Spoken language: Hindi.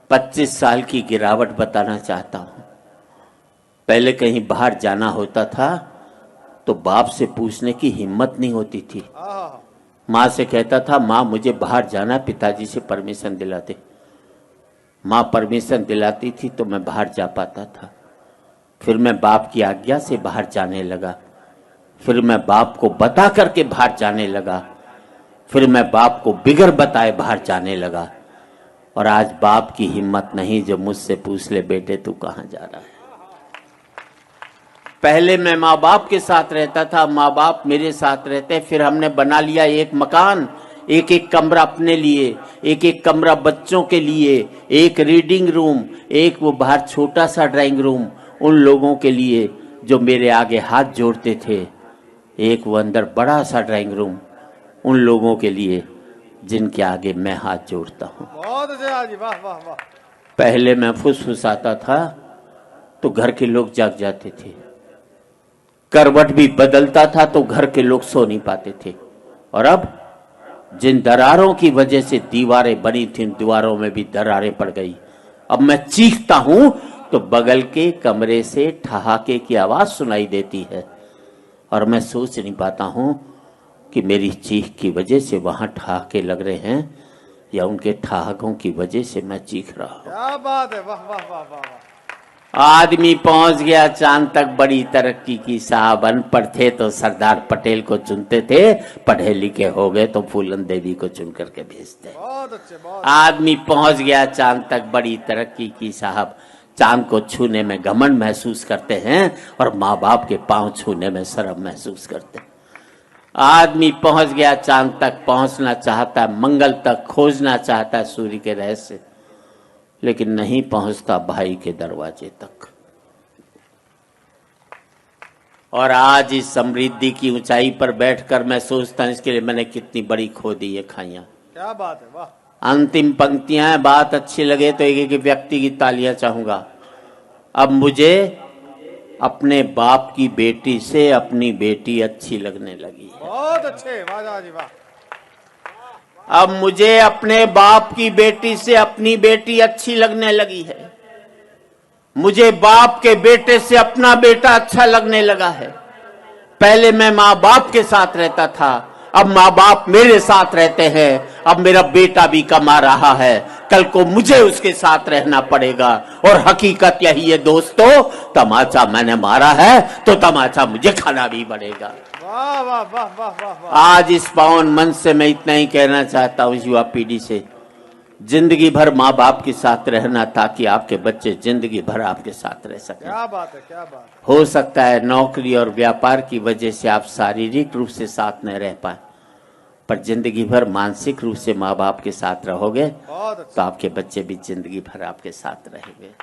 25 साल की गिरावट बताना चाहता हूं। पहले कहीं बाहर जाना होता था तो बाप से पूछने की हिम्मत नहीं होती थी। माँ से कहता था, माँ मुझे बाहर जाना, पिताजी से परमिशन दिलाते। माँ परमिशन दिलाती थी तो मैं बाहर जा पाता था। फिर मैं बाप की आज्ञा से बाहर जाने लगा। फिर मैं बाप को बता करके बाहर जाने लगा। फिर मैं बाप को बिगर बताए बाहर जाने लगा। और आज बाप की हिम्मत नहीं जो मुझसे पूछ ले, बेटे तू कहाँ जा रहा है। पहले मैं माँ बाप के साथ रहता था, माँ बाप मेरे साथ रहते। फिर हमने बना लिया एक मकान, एक एक कमरा अपने लिए, एक एक कमरा बच्चों के लिए, एक रीडिंग रूम, एक वो बाहर छोटा सा ड्राइंग रूम उन लोगों के लिए जो मेरे आगे हाथ जोड़ते थे, एक वो अंदर बड़ा सा ड्राइंग रूम उन लोगों के लिए जिनके आगे मैं हाथ जोड़ता हूँ। बहुत अच्छा जी, वाह वाह वाह। पहले मैं फुसफुसाता था तो घर के लोग जाग जाते थे, करवट भी बदलता था तो घर के लोग सो नहीं पाते थे। और अब जिन दरारों की वजह से दीवारें बनी थी, दीवारों में भी दरारें पड़ गई। अब मैं चीखता हूं तो बगल के कमरे से ठहाके की आवाज सुनाई देती है और मैं सोच नहीं पाता हूं कि मेरी चीख की वजह से वहां ठहाके लग रहे हैं या उनके ठहाकों की वजह से मैं चीख रहा हूं। क्या बात है, वाह वाह वाह वाह वाह। आदमी पहुंच गया चांद तक, बड़ी तरक्की की साहब। अनपढ़ थे तो सरदार पटेल को चुनते थे, पढ़े लिखे हो गए तो फूलन देवी को चुन करके भेजते। बहुत अच्छे, बहुत आदमी पहुंच गया चांद तक, बड़ी तरक्की की साहब। चांद को छूने में घमंड महसूस करते हैं और माँ बाप के पांव छूने में शर्म महसूस करते हैं। आदमी पहुंच गया चांद तक, पहुंचना चाहता है, मंगल तक खोजना चाहता है सूर्य के रहस्य, लेकिन नहीं पहुंचता भाई के दरवाजे तक। और आज इस समृद्धि की ऊंचाई पर बैठकर मैं सोचता हूं इसके लिए मैंने कितनी बड़ी खो दी ये खाइयां। क्या बात है, वाह। अंतिम पंक्तियां हैं, बात अच्छी लगे तो एक एक व्यक्ति की तालियां चाहूंगा। अब मुझे अपने बाप की बेटी से अपनी बेटी अच्छी लगने लगी है। बहुत अच्छे, वाह जी वाह। अब मुझे अपने बाप की बेटी से अपनी बेटी अच्छी लगने लगी है। मुझे बाप के बेटे से अपना बेटा अच्छा लगने लगा है। पहले मैं माँ बाप के साथ रहता था, अब माँ बाप मेरे साथ रहते हैं। अब मेरा बेटा भी कमा रहा है, कल को मुझे उसके साथ रहना पड़ेगा। और हकीकत यही है दोस्तों, तमाचा मैंने मारा है तो तमाचा मुझे खाना भी पड़ेगा। वाह वाह वाह वाह वाह वाह। आज इस पावन मन से मैं इतना ही कहना चाहता हूं युवा पीढ़ी से, जिंदगी भर माँ बाप के साथ रहना ताकि आपके बच्चे जिंदगी भर आपके साथ रह सकें। क्या बात है, क्या बात है। हो सकता है नौकरी और व्यापार की वजह से आप शारीरिक रूप से साथ न रह पाए, पर जिंदगी भर मानसिक रूप से माँ बाप के साथ रहोगे बहुत अच्छा। तो आपके बच्चे भी जिंदगी भर आपके साथ रहेंगे।